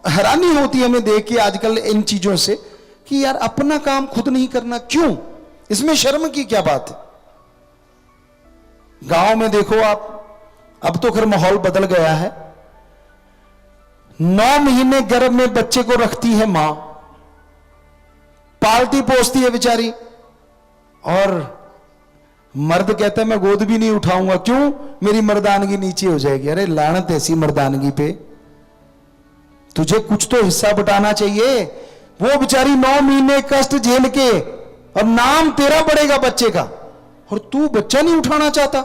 हैरानी होती है हमें देख के आजकल इन चीजों से कि यार अपना काम खुद नहीं करना क्यों, इसमें शर्म की क्या बात है। गांव में देखो आप, अब तो खैर माहौल बदल गया है, 9 महीने गर्भ में बच्चे को रखती है मां, पालती पोसती है बेचारी, और मर्द कहता है मैं गोद भी नहीं उठाऊंगा, क्यों, मेरी मर्दानगी नीचे हो जाएगी। अरे लानत ऐसी मर्दानगी पे, तुझे कुछ तो हिस्सा बटाना चाहिए। वो बेचारी 9 महीने कष्ट झेल के, और नाम तेरा पड़ेगा बच्चे का, और तू बच्चा नहीं उठाना चाहता।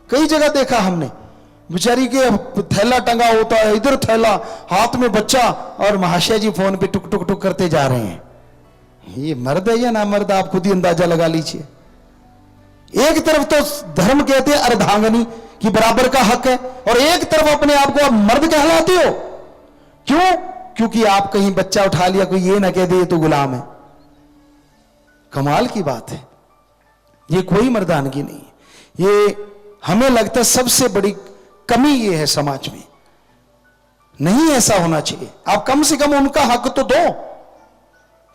कई जगह देखा हमने, बेचारी के थैला टंगा होता है, इधर थैला, हाथ में बच्चा, और महाशय जी फोन पे टुक टुक टुक करते जा रहे हैं। ये मर्द है या ना मर्द, आप खुद ही अंदाजा लगा लीजिए। एक तरफ तो धर्म कहते हैं अर्धांगनी की बराबर का हक है, और एक तरफ अपने आप को आप मर्द कहलाते हो। क्यों? क्योंकि आप कहीं बच्चा उठा लिया, कोई ये ना कह दे ये तो गुलाम है। कमाल की बात है, ये कोई मर्दानगी नहीं है। ये हमें लगता है सबसे बड़ी कमी ये है समाज में, नहीं ऐसा होना चाहिए। आप कम से कम उनका हक तो दो।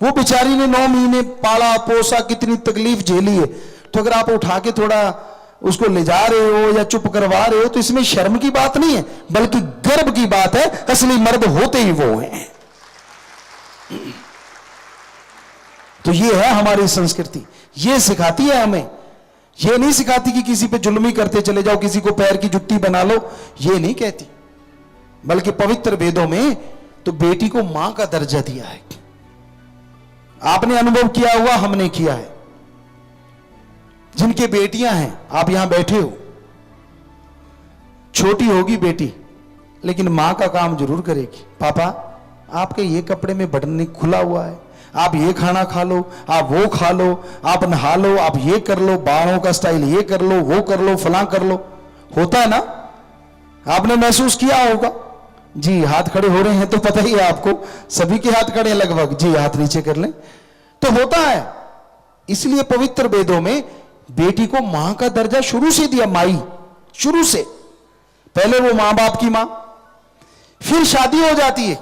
वो बेचारी ने 9 महीने पाला पोसा, कितनी तकलीफ झेली है, तो अगर आप उठा के थोड़ा उसको ले जा रहे हो या चुप करवा रहे हो तो इसमें शर्म की बात नहीं है, बल्कि गर्व की बात है। असली मर्द होते ही वो हैं। तो ये है हमारी संस्कृति, ये सिखाती है हमें। ये नहीं सिखाती कि किसी पे जुल्मी करते चले जाओ, किसी को पैर की जुत्ती बना लो, ये नहीं कहती। बल्कि पवित्र वेदों में तो बेटी को मां का दर्जा दिया है। आपने अनुभव किया हुआ, हमने किया है। जिनके बेटियां हैं, आप यहां बैठे हो, छोटी होगी बेटी, लेकिन मां का काम जरूर करेगी। पापा आपके ये कपड़े में बटन नहीं खुला हुआ है, आप ये खाना खा लो, आप वो खा लो, आप नहा लो, आप ये कर लो, बालों का स्टाइल ये कर लो, वो कर लो, फलां कर लो। होता है ना, आपने महसूस किया होगा। जी हाथ खड़े हो रहे हैं तो पता ही है आपको, सभी के हाथ खड़े लगभग। जी हाथ नीचे कर लें। तो होता है, इसलिए पवित्र वेदों में बेटी को मां का दर्जा शुरू से दिया। माई शुरू से, पहले वो मां बाप की मां, फिर शादी हो जाती है,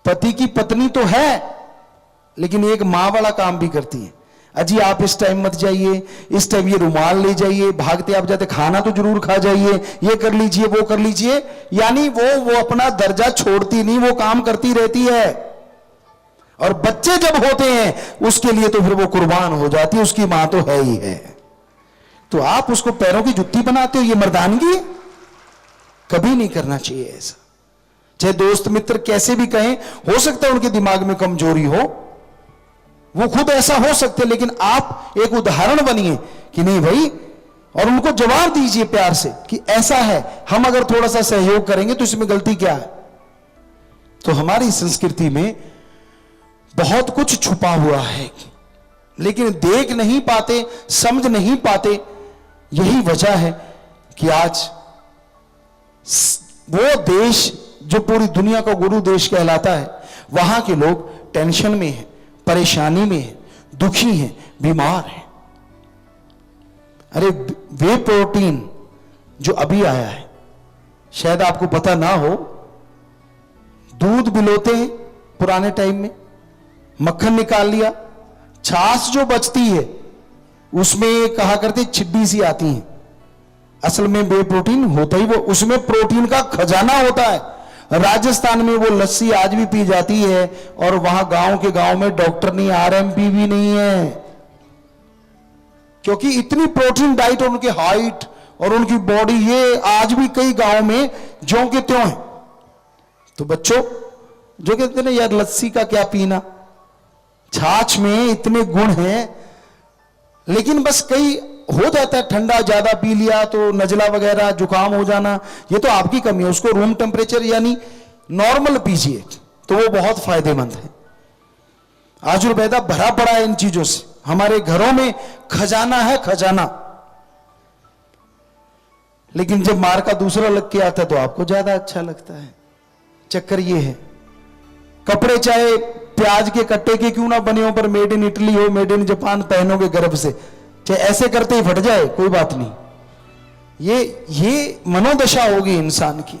पति की पत्नी तो है, लेकिन एक मां वाला काम भी करती है। अजी आप इस टाइम मत जाइए, इस टाइम ये रुमाल ले जाइए, भागते आप जाते खाना तो जरूर खा जाइए, ये कर लीजिए, वो कर लीजिए। यानी वो अपना दर्जा छोड़ती नहीं, वो काम करती रहती है। और बच्चे जब होते हैं उसके लिए तो फिर वो कुर्बान हो जाती है, उसकी मां तो है ही है। तो आप उसको पैरों की जुत्ती बनाते हो, ये मर्दानगी है? कभी नहीं करना चाहिए ऐसा। चाहे दोस्त मित्र कैसे भी कहें, हो सकता है उनके दिमाग में कमजोरी हो, वो खुद ऐसा हो सकते, लेकिन आप एक उदाहरण बनिए कि नहीं भाई, और उनको जवाब दीजिए प्यार से कि ऐसा है, हम अगर थोड़ा सा सहयोग करेंगे तो इसमें गलती क्या है। तो हमारी संस्कृति में बहुत कुछ छुपा हुआ है, लेकिन देख नहीं पाते, समझ नहीं पाते। यही वजह है कि आज वो देश जो पूरी दुनिया का गुरु देश कहलाता है, वहां के लोग टेंशन में हैं, परेशानी में हैं, दुखी हैं, बीमार हैं। अरे वे प्रोटीन जो अभी आया है, शायद आपको पता ना हो, दूध बिलोते हैं पुराने टाइम में, मक्खन निकाल लिया, छाछ जो बचती है उसमें कहा करते छिड्डी सी आती है, असल में वे प्रोटीन होता ही वो, उसमें प्रोटीन का खजाना होता है। राजस्थान में वो लस्सी आज भी पी जाती है, और वहां गांव के गांव में डॉक्टर नहीं, आरएमपी भी नहीं है, क्योंकि इतनी प्रोटीन डाइट और उनकी हाइट और उनकी बॉडी, ये आज भी कई गांव में ज्यों के त्यों है। तो बच्चों जो कहते हैं ना यार लस्सी का क्या पीना, छाछ में इतने गुण हैं, लेकिन बस कई हो जाता है ठंडा ज्यादा पी लिया तो नजला वगैरह जुकाम हो जाना, ये तो आपकी कमी है। उसको रूम टेम्परेचर यानी नॉर्मल पीजिए तो वो बहुत फायदेमंद है। आयुर्वेदा भरा पड़ा है इन चीजों से, हमारे घरों में खजाना है, खजाना। लेकिन जब मार का दूसरा लग के आता है तो आपको ज्यादा अच्छा लगता है। चक्कर ये है, कपड़े चाहे प्याज के कट्टे के क्यों ना बने हो, पर मेड इन इटली हो, मेड इन जापान पहनोगे गर्व से, चाहे ऐसे करते ही फट जाए कोई बात नहीं। ये मनोदशा होगी इंसान की।